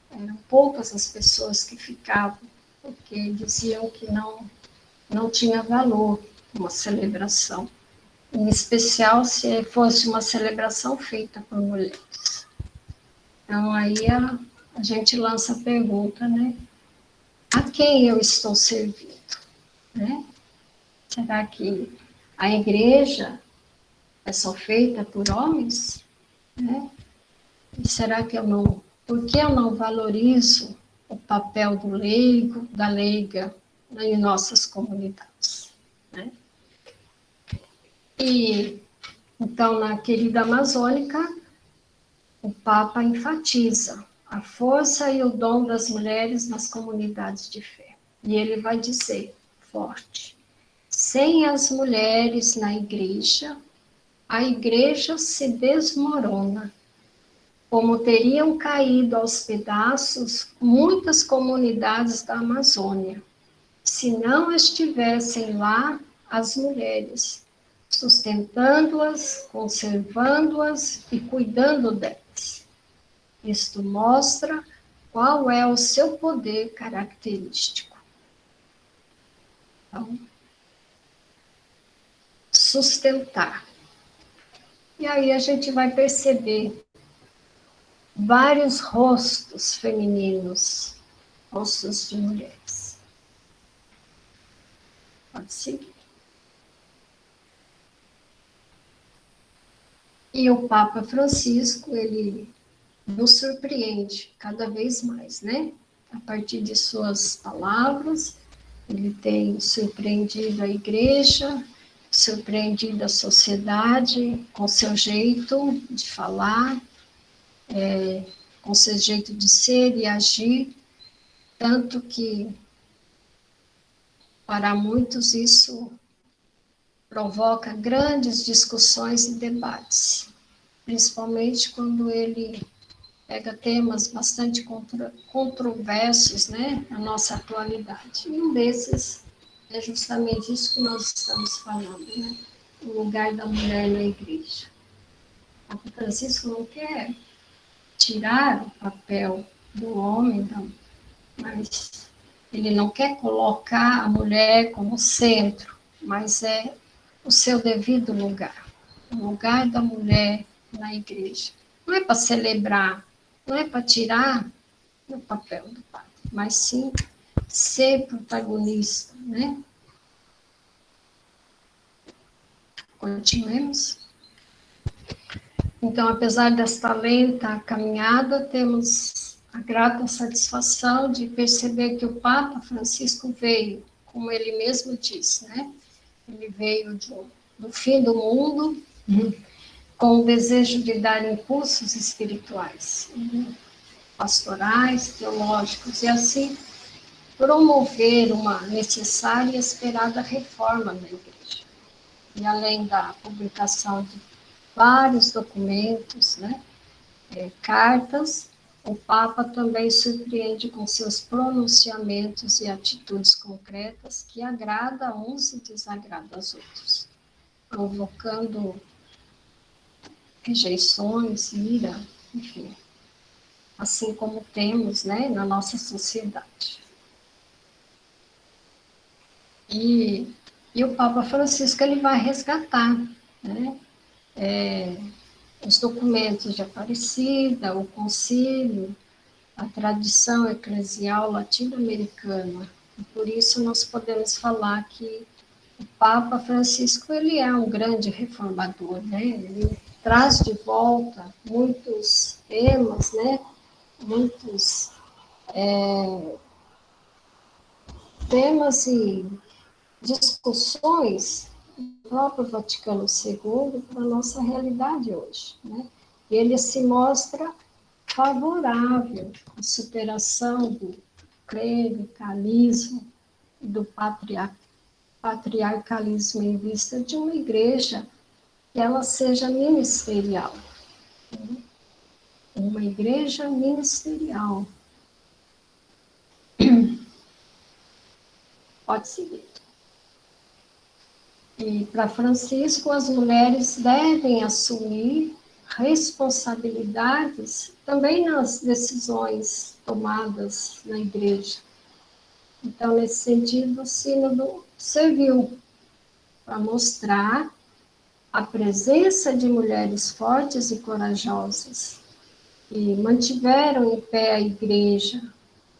eram poucas as pessoas que ficavam, porque diziam que não tinha valor uma celebração, em especial se fosse uma celebração feita por mulheres. Então, aí a gente lança a pergunta, né? A quem eu estou servindo? Né? Será que a igreja é só feita por homens? Né? E será que por que eu não valorizo o papel do leigo, da leiga, em nossas comunidades? Né? E, então, na querida Amazônica, o Papa enfatiza a força e o dom das mulheres nas comunidades de fé. E ele vai dizer, forte, sem as mulheres na igreja, a igreja se desmorona, como teriam caído aos pedaços muitas comunidades da Amazônia, se não estivessem lá as mulheres, sustentando-as, conservando-as e cuidando delas. Isto mostra qual é o seu poder característico. Então, sustentar. E aí a gente vai perceber vários rostos femininos, rostos de mulheres. Pode seguir. E o Papa Francisco, ele nos surpreende cada vez mais, né? A partir de suas palavras, ele tem surpreendido a igreja, surpreendido a sociedade com seu jeito de falar, com seu jeito de ser e agir, tanto que para muitos isso provoca grandes discussões e debates, principalmente quando ele pega temas bastante controversos, né, na nossa atualidade. E um desses é justamente isso que nós estamos falando, né, o lugar da mulher na igreja. O Papa Francisco não quer tirar o papel do homem, não, mas ele não quer colocar a mulher como centro, mas é o seu devido lugar, o lugar da mulher na igreja. Não é para celebrar, não é para tirar o papel do padre, mas sim ser protagonista, né? Continuemos. Então, apesar desta lenta caminhada, temos a grata satisfação de perceber que o Papa Francisco veio, como ele mesmo disse, né? Ele veio do fim do mundo, com o desejo de dar impulsos espirituais, pastorais, teológicos, e assim promover uma necessária e esperada reforma na igreja. E além da publicação de vários documentos, né, cartas, o Papa também surpreende com seus pronunciamentos e atitudes concretas que agrada a uns e desagrada aos outros, provocando rejeições, ira, enfim, assim como temos, né, na nossa sociedade. E o Papa Francisco ele vai resgatar, né, os documentos de Aparecida, o concílio, a tradição eclesial latino-americana. E por isso nós podemos falar que o Papa Francisco ele é um grande reformador, né? Ele traz de volta muitos temas, né? Muitos temas e discussões do próprio Vaticano II para a nossa realidade hoje, né? E ele se mostra favorável à superação do clericalismo e do patriarcalismo em vista de uma igreja que ela seja ministerial, né? Uma igreja ministerial. Pode seguir. E para Francisco, as mulheres devem assumir responsabilidades também nas decisões tomadas na igreja. Então, nesse sentido, o Sínodo serviu para mostrar a presença de mulheres fortes e corajosas que mantiveram em pé a igreja,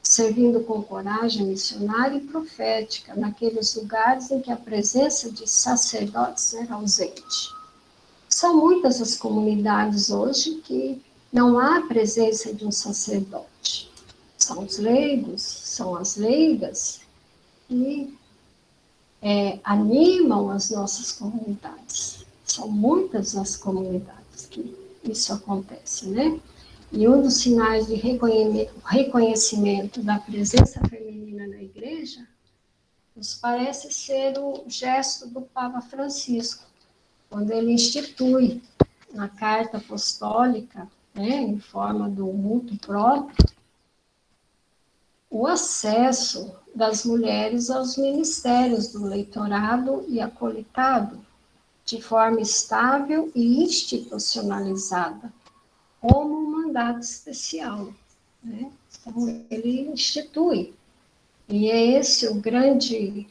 servindo com coragem missionária e profética naqueles lugares em que a presença de sacerdotes era ausente. São muitas as comunidades hoje que não há presença de um sacerdote. São os leigos, são as leigas, que animam as nossas comunidades. São muitas as comunidades que isso acontece, né? E um dos sinais de reconhecimento da presença feminina na igreja nos parece ser o gesto do Papa Francisco, quando ele institui na carta apostólica, né, em forma do multo próprio, o acesso das mulheres aos ministérios do leitorado e acolitado, de forma estável e institucionalizada, como um mandato especial, né? Então, ele institui. E é esse o grande,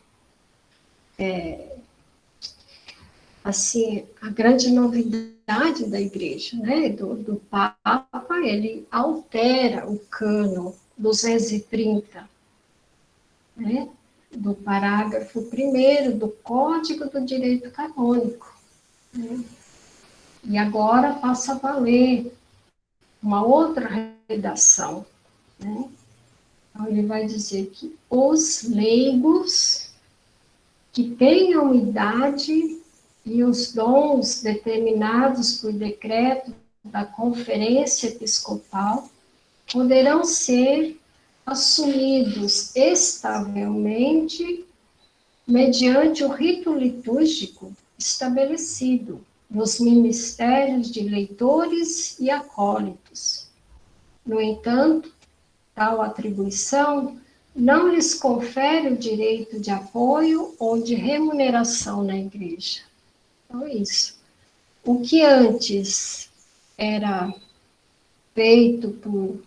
assim, a grande novidade da igreja, né? Do Papa, ele altera o cânon 230, né? Do parágrafo 1º do Código do Direito Canônico, né? E agora passa a valer uma outra redação, né? Então, ele vai dizer que os leigos que tenham idade e os dons determinados por decreto da Conferência Episcopal poderão ser assumidos estavelmente mediante o rito litúrgico estabelecido nos ministérios de leitores e acólitos. No entanto, tal atribuição não lhes confere o direito de apoio ou de remuneração na igreja. Então, é isso. O que antes era feito por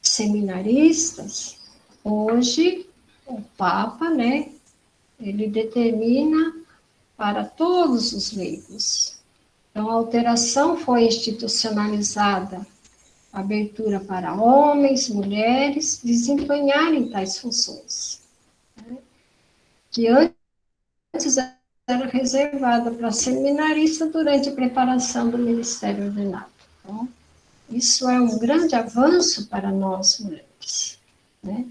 seminaristas, hoje o Papa, né, ele determina para todos os leigos. Então, a alteração foi institucionalizada, abertura para homens, mulheres, desempenharem tais funções, né, que antes era reservada para seminarista durante a preparação do ministério ordenado. Então, isso é um grande avanço para nós mulheres, né?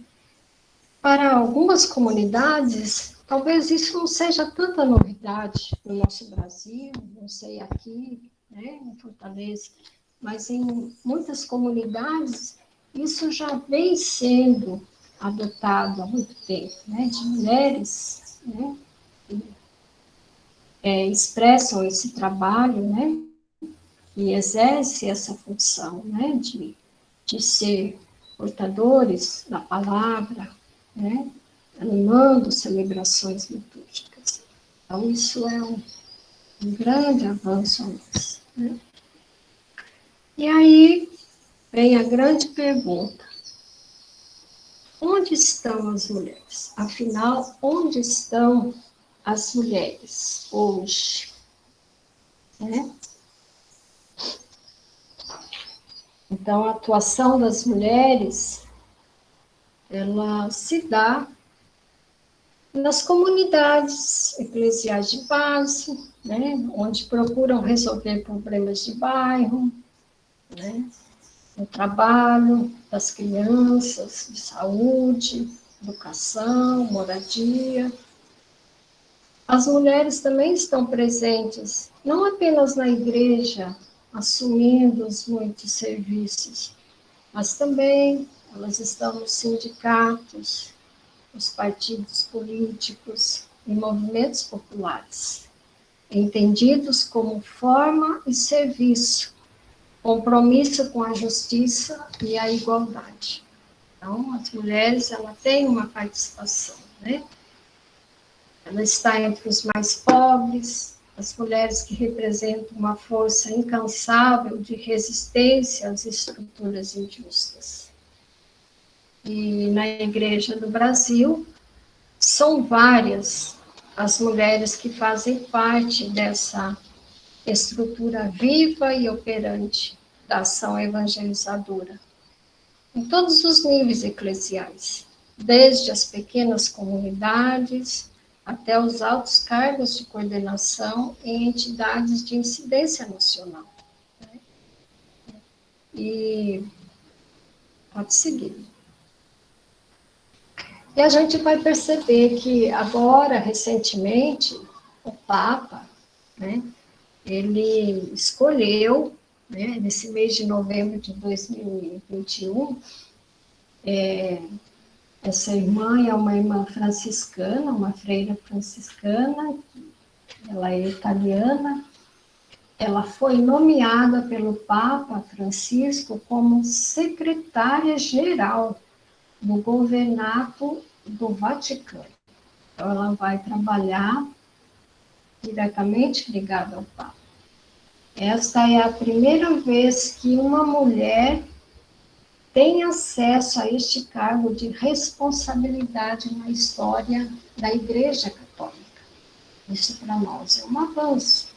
Para algumas comunidades, talvez isso não seja tanta novidade no nosso Brasil, não sei aqui, né, em Fortaleza, mas em muitas comunidades isso já vem sendo adotado há muito tempo, né, de mulheres, né, que expressam esse trabalho, né, e exerce essa função, né, de ser portadores da palavra, né, animando celebrações litúrgicas. Então, isso é um grande avanço a nós, né? E aí vem a grande pergunta: onde estão as mulheres? Afinal, onde estão as mulheres hoje? Né? Então, a atuação das mulheres, ela se dá nas comunidades eclesiais de base, né, onde procuram resolver problemas de bairro, né, no trabalho das crianças, de saúde, educação, moradia. As mulheres também estão presentes, não apenas na igreja, assumindo os muitos serviços, mas também elas estão nos sindicatos, nos partidos políticos e movimentos populares, entendidos como forma e serviço, compromisso com a justiça e a igualdade. Então, as mulheres, ela tem uma participação, né? Ela está entre os mais pobres, as mulheres que representam uma força incansável de resistência às estruturas injustas. E na Igreja do Brasil, são várias as mulheres que fazem parte dessa estrutura viva e operante da ação evangelizadora, em todos os níveis eclesiais, desde as pequenas comunidades até os altos cargos de coordenação em entidades de incidência nacional. Né? E pode seguir. E a gente vai perceber que agora, recentemente, o Papa, né, ele escolheu, né, nesse mês de novembro de 2021, essa irmã é uma irmã franciscana, uma freira franciscana, ela é italiana, ela foi nomeada pelo Papa Francisco como secretária-geral do Governato do Vaticano. Então, ela vai trabalhar diretamente ligada ao Papa. Esta é a primeira vez que uma mulher tem acesso a este cargo de responsabilidade na história da Igreja Católica. Isso para nós é um avanço,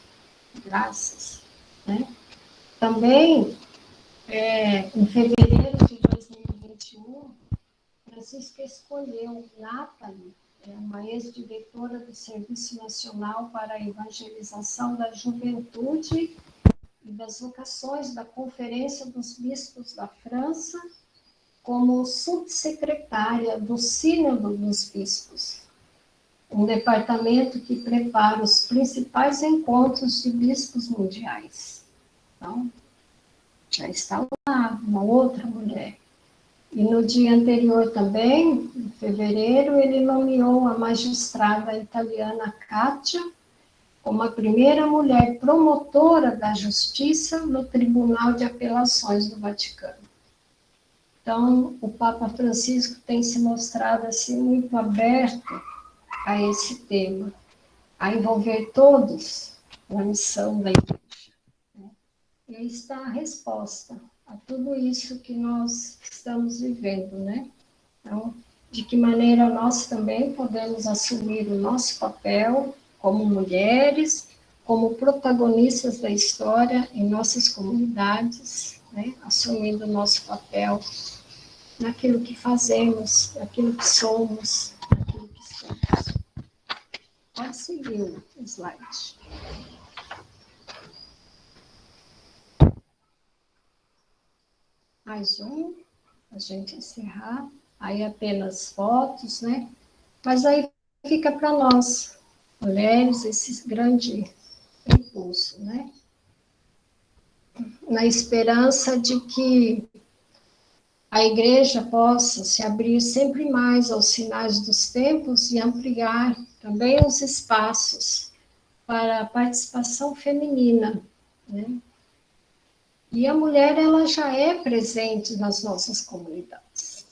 graças. Né? Também, em fevereiro de 2021, Francisca escolheu Nathalie, uma ex-diretora do Serviço Nacional para a Evangelização da Juventude e das vocações da Conferência dos Bispos da França como subsecretária do Sínodo dos Bispos, um departamento que prepara os principais encontros de bispos mundiais. Então, já está lá uma outra mulher. E no dia anterior também, em fevereiro, ele nomeou a magistrada italiana Kátia como a primeira mulher promotora da justiça no Tribunal de Apelações do Vaticano. Então, o Papa Francisco tem se mostrado assim muito aberto a esse tema, a envolver todos na missão da Igreja. E aí está a resposta a tudo isso que nós estamos vivendo, né? Então, de que maneira nós também podemos assumir o nosso papel como mulheres, como protagonistas da história em nossas comunidades, né? Assumindo o nosso papel naquilo que fazemos, naquilo que somos, naquilo que somos. Pode seguir o slide. Mais um, a gente encerrar. Aí apenas fotos, né? Mas aí fica para nós, mulheres, esse grande impulso, né? Na esperança de que a Igreja possa se abrir sempre mais aos sinais dos tempos e ampliar também os espaços para a participação feminina, né? E a mulher, ela já é presente nas nossas comunidades.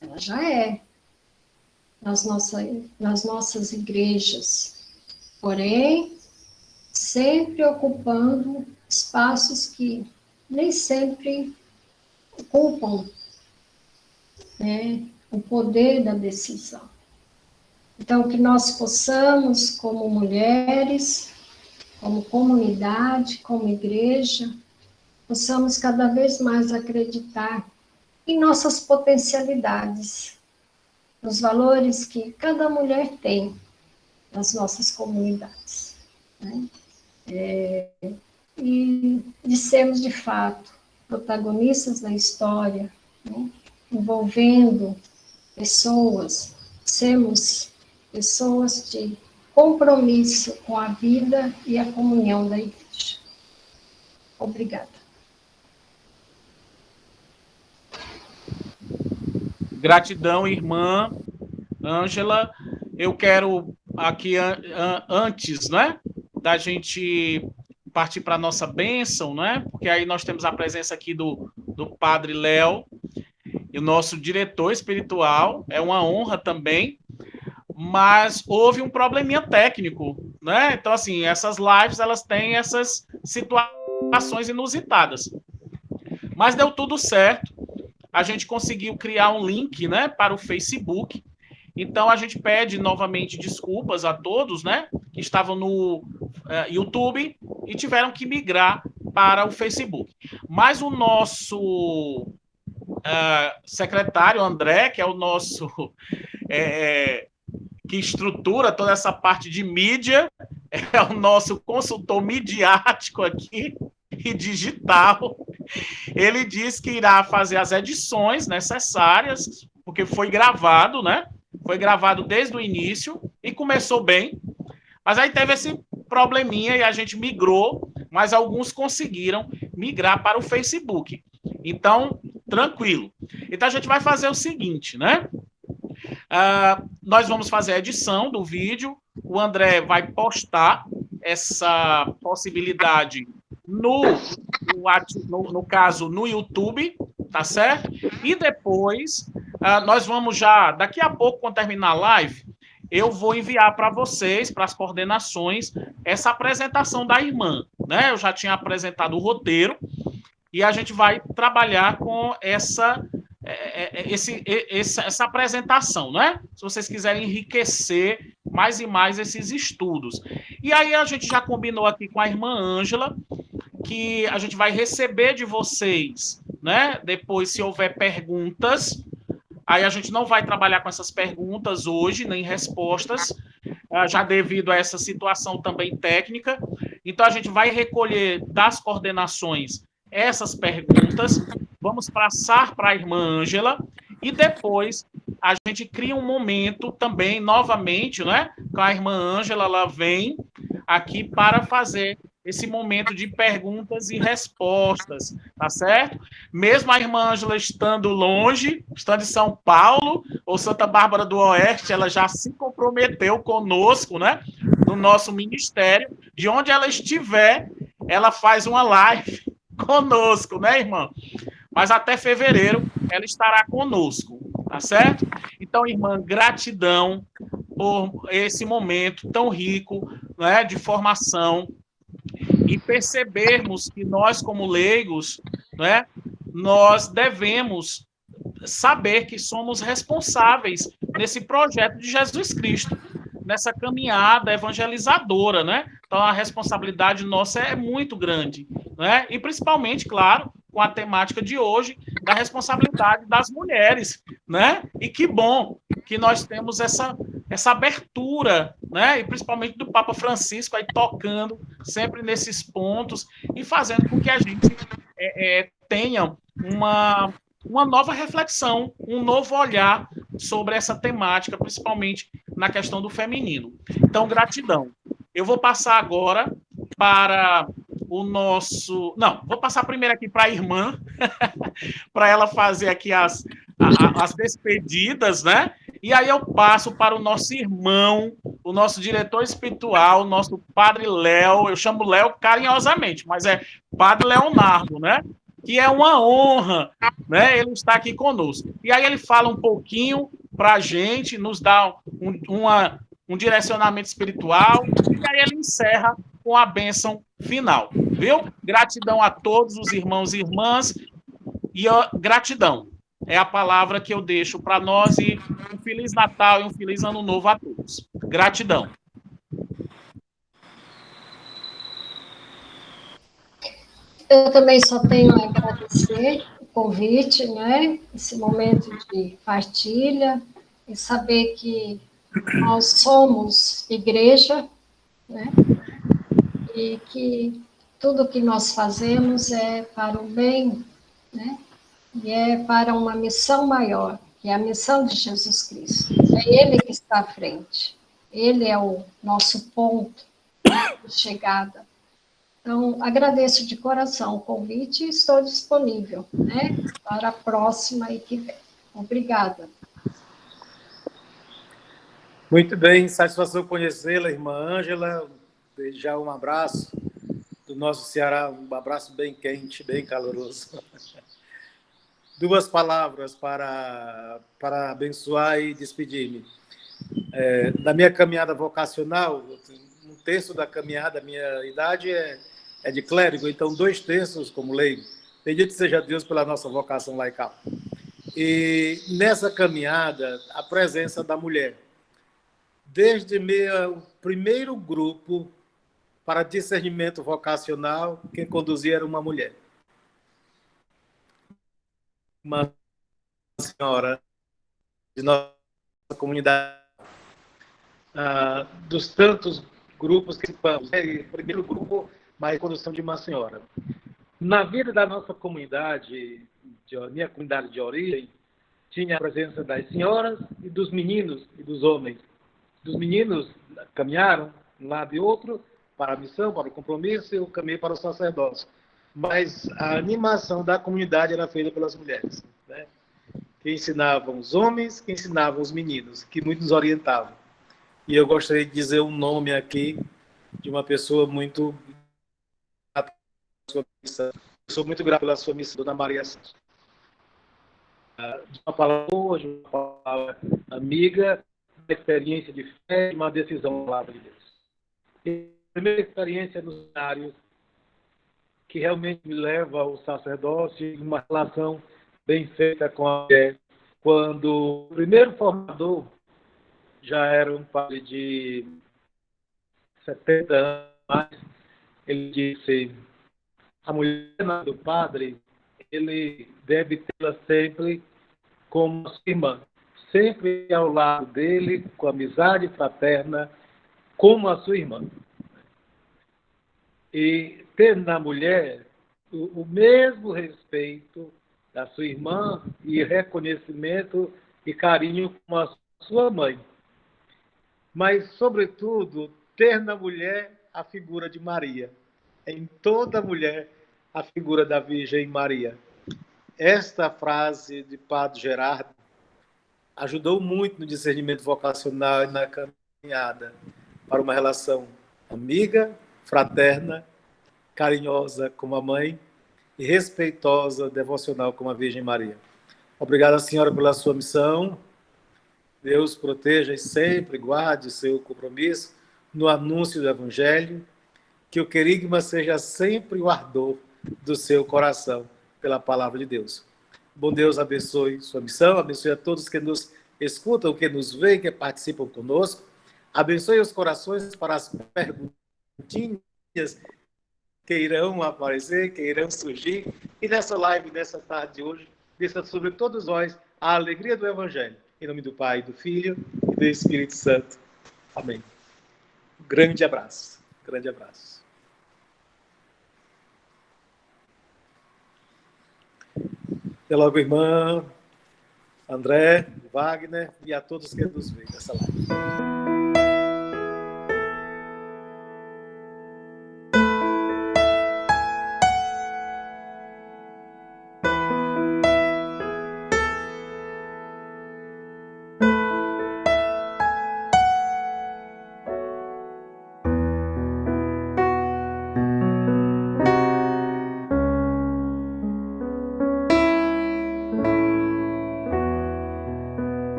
Ela já é nas nossas igrejas. Porém, sempre ocupando espaços que nem sempre ocupam, né, o poder da decisão. Então, que nós possamos, como mulheres, como comunidade, como igreja, possamos cada vez mais acreditar em nossas potencialidades, nos valores que cada mulher tem nas nossas comunidades, né? E de sermos, de fato, protagonistas da história, né? Envolvendo pessoas, sermos pessoas de compromisso com a vida e a comunhão da Igreja. Obrigada. Gratidão, irmã Ângela. Eu quero aqui, antes, né, da gente partir para a nossa bênção, né, porque aí nós temos a presença aqui do Padre Léo, e o nosso diretor espiritual, é uma honra também, mas houve um probleminha técnico, né, então assim, essas lives, elas têm essas situações inusitadas, mas deu tudo certo. A gente conseguiu criar um link, né, para o Facebook. Então, a gente pede novamente desculpas a todos, né, que estavam no YouTube e tiveram que migrar para o Facebook. Mas o nosso secretário, André, que é o nosso que estrutura toda essa parte de mídia, é o nosso consultor midiático aqui e digital. Ele diz que irá fazer as edições necessárias, porque foi gravado, né? Foi gravado desde o início e começou bem. Mas aí teve esse probleminha e a gente migrou, mas alguns conseguiram migrar para o Facebook. Então, tranquilo. Então, a gente vai fazer o seguinte, né? Nós vamos fazer a edição do vídeo. O André vai postar essa possibilidade no caso, no YouTube, tá certo? E depois, nós vamos já, daqui a pouco, quando terminar a live, eu vou enviar para vocês, para as coordenações, essa apresentação da irmã, né? Eu já tinha apresentado o roteiro, e a gente vai trabalhar com essa apresentação, né? Se vocês quiserem enriquecer mais e mais esses estudos. E aí a gente já combinou aqui com a irmã Ângela, que a gente vai receber de vocês, né? Depois, se houver perguntas, aí a gente não vai trabalhar com essas perguntas hoje, nem respostas, já devido a essa situação também técnica. Então, a gente vai recolher das coordenações essas perguntas, vamos passar para a irmã Ângela, e depois a gente cria um momento também, novamente, né? Com a irmã Ângela, ela vem aqui para fazer esse momento de perguntas e respostas, tá certo? Mesmo a irmã Ângela estando longe, estando em São Paulo ou Santa Bárbara do Oeste, ela já se comprometeu conosco, né? No nosso ministério. De onde ela estiver, ela faz uma live conosco, né, irmã? Mas até fevereiro ela estará conosco, tá certo? Então, irmã, gratidão por esse momento tão rico, né, de formação, e percebermos que nós, como leigos, né, nós devemos saber que somos responsáveis nesse projeto de Jesus Cristo, nessa caminhada evangelizadora, né? Então a responsabilidade nossa é muito grande, né? E principalmente, claro, com a temática de hoje, da responsabilidade das mulheres, né? E que bom que nós temos essa abertura, né? E principalmente do Papa Francisco aí tocando sempre nesses pontos e fazendo com que a gente tenha uma nova reflexão, um novo olhar sobre essa temática, principalmente na questão do feminino. Então, gratidão. Eu vou passar agora para o nosso... Não, vou passar primeiro aqui para a irmã, para ela fazer aqui as despedidas, né? E aí eu passo para o nosso irmão, o nosso diretor espiritual, o nosso Padre Léo, eu chamo Léo carinhosamente, mas é Padre Leonardo, né? Que é uma honra, né? Ele está aqui conosco. E aí ele fala um pouquinho para a gente, nos dá um direcionamento espiritual, e aí ele encerra com a bênção final, viu? Gratidão a todos os irmãos e irmãs, e gratidão é a palavra que eu deixo para nós, e um Feliz Natal e um Feliz Ano Novo a todos. Gratidão. Eu também só tenho a agradecer o convite, né? Esse momento de partilha, e saber que nós somos igreja, né? E que tudo que nós fazemos é para o bem, né? E é para uma missão maior, que é a missão de Jesus Cristo. É Ele que está à frente. Ele é o nosso ponto, né, de chegada. Então, agradeço de coração o convite e estou disponível, né, para a próxima e que vem. Obrigada. Muito bem, satisfação conhecê-la, irmã Ângela. Desde já um abraço do nosso Ceará, um abraço bem quente, bem caloroso. Duas palavras para abençoar e despedir-me. Na minha caminhada vocacional, um terço da caminhada, minha idade é de clérigo, então 2/3 como leigo. Bendito seja Deus pela nossa vocação laical. E nessa caminhada, a presença da mulher. Desde meu primeiro grupo para discernimento vocacional, quem conduzia era uma mulher. Uma senhora de nossa comunidade. Dos tantos grupos que participamos, o primeiro grupo, mas condução de uma senhora. Na vida da nossa comunidade, minha comunidade de origem, tinha a presença das senhoras e dos meninos e dos homens. Dos meninos caminharam de um lado e outro para a missão, para o compromisso, e eu caminhei para o sacerdócio. Mas a animação da comunidade era feita pelas mulheres, né? Que ensinavam os homens, que ensinavam os meninos, que muito nos orientavam. E eu gostaria de dizer um nome aqui de uma pessoa muito grata pela sua missão. Eu sou muito grato pela sua missão, Dona Maria Santos. De uma palavra boa, de uma palavra amiga, uma experiência de fé e uma decisão da palavra de Deus. E a primeira experiência nos cenários que realmente me leva ao sacerdócio e uma relação bem feita com a mulher. Quando o primeiro formador já era um padre de 70 anos, ele disse: a mulher do padre, ele deve tê-la sempre como sua irmã, sempre ao lado dele, com amizade fraterna, como a sua irmã. e ter na mulher o mesmo respeito da sua irmã e reconhecimento e carinho com a sua mãe. Mas, sobretudo, ter na mulher a figura de Maria. Em toda mulher, a figura da Virgem Maria. Esta frase de Padre Gerardo ajudou muito no discernimento vocacional e na caminhada para uma relação amiga, fraterna, carinhosa como a mãe e respeitosa, devocional como a Virgem Maria. Obrigado, Senhora, pela sua missão. Deus proteja e sempre guarde o seu compromisso no anúncio do Evangelho. Que o querigma seja sempre o ardor do seu coração pela palavra de Deus. Bom Deus abençoe sua missão, abençoe a todos que nos escutam, que nos veem, que participam conosco. Abençoe os corações para as perguntinhas que irão aparecer, que irão surgir. E nessa live, nessa tarde de hoje, desça sobre todos nós a alegria do Evangelho. Em nome do Pai, do Filho e do Espírito Santo. Amém. Um grande abraço. Grande abraço. Até logo, irmã André, Wagner e a todos que nos veem nessa live.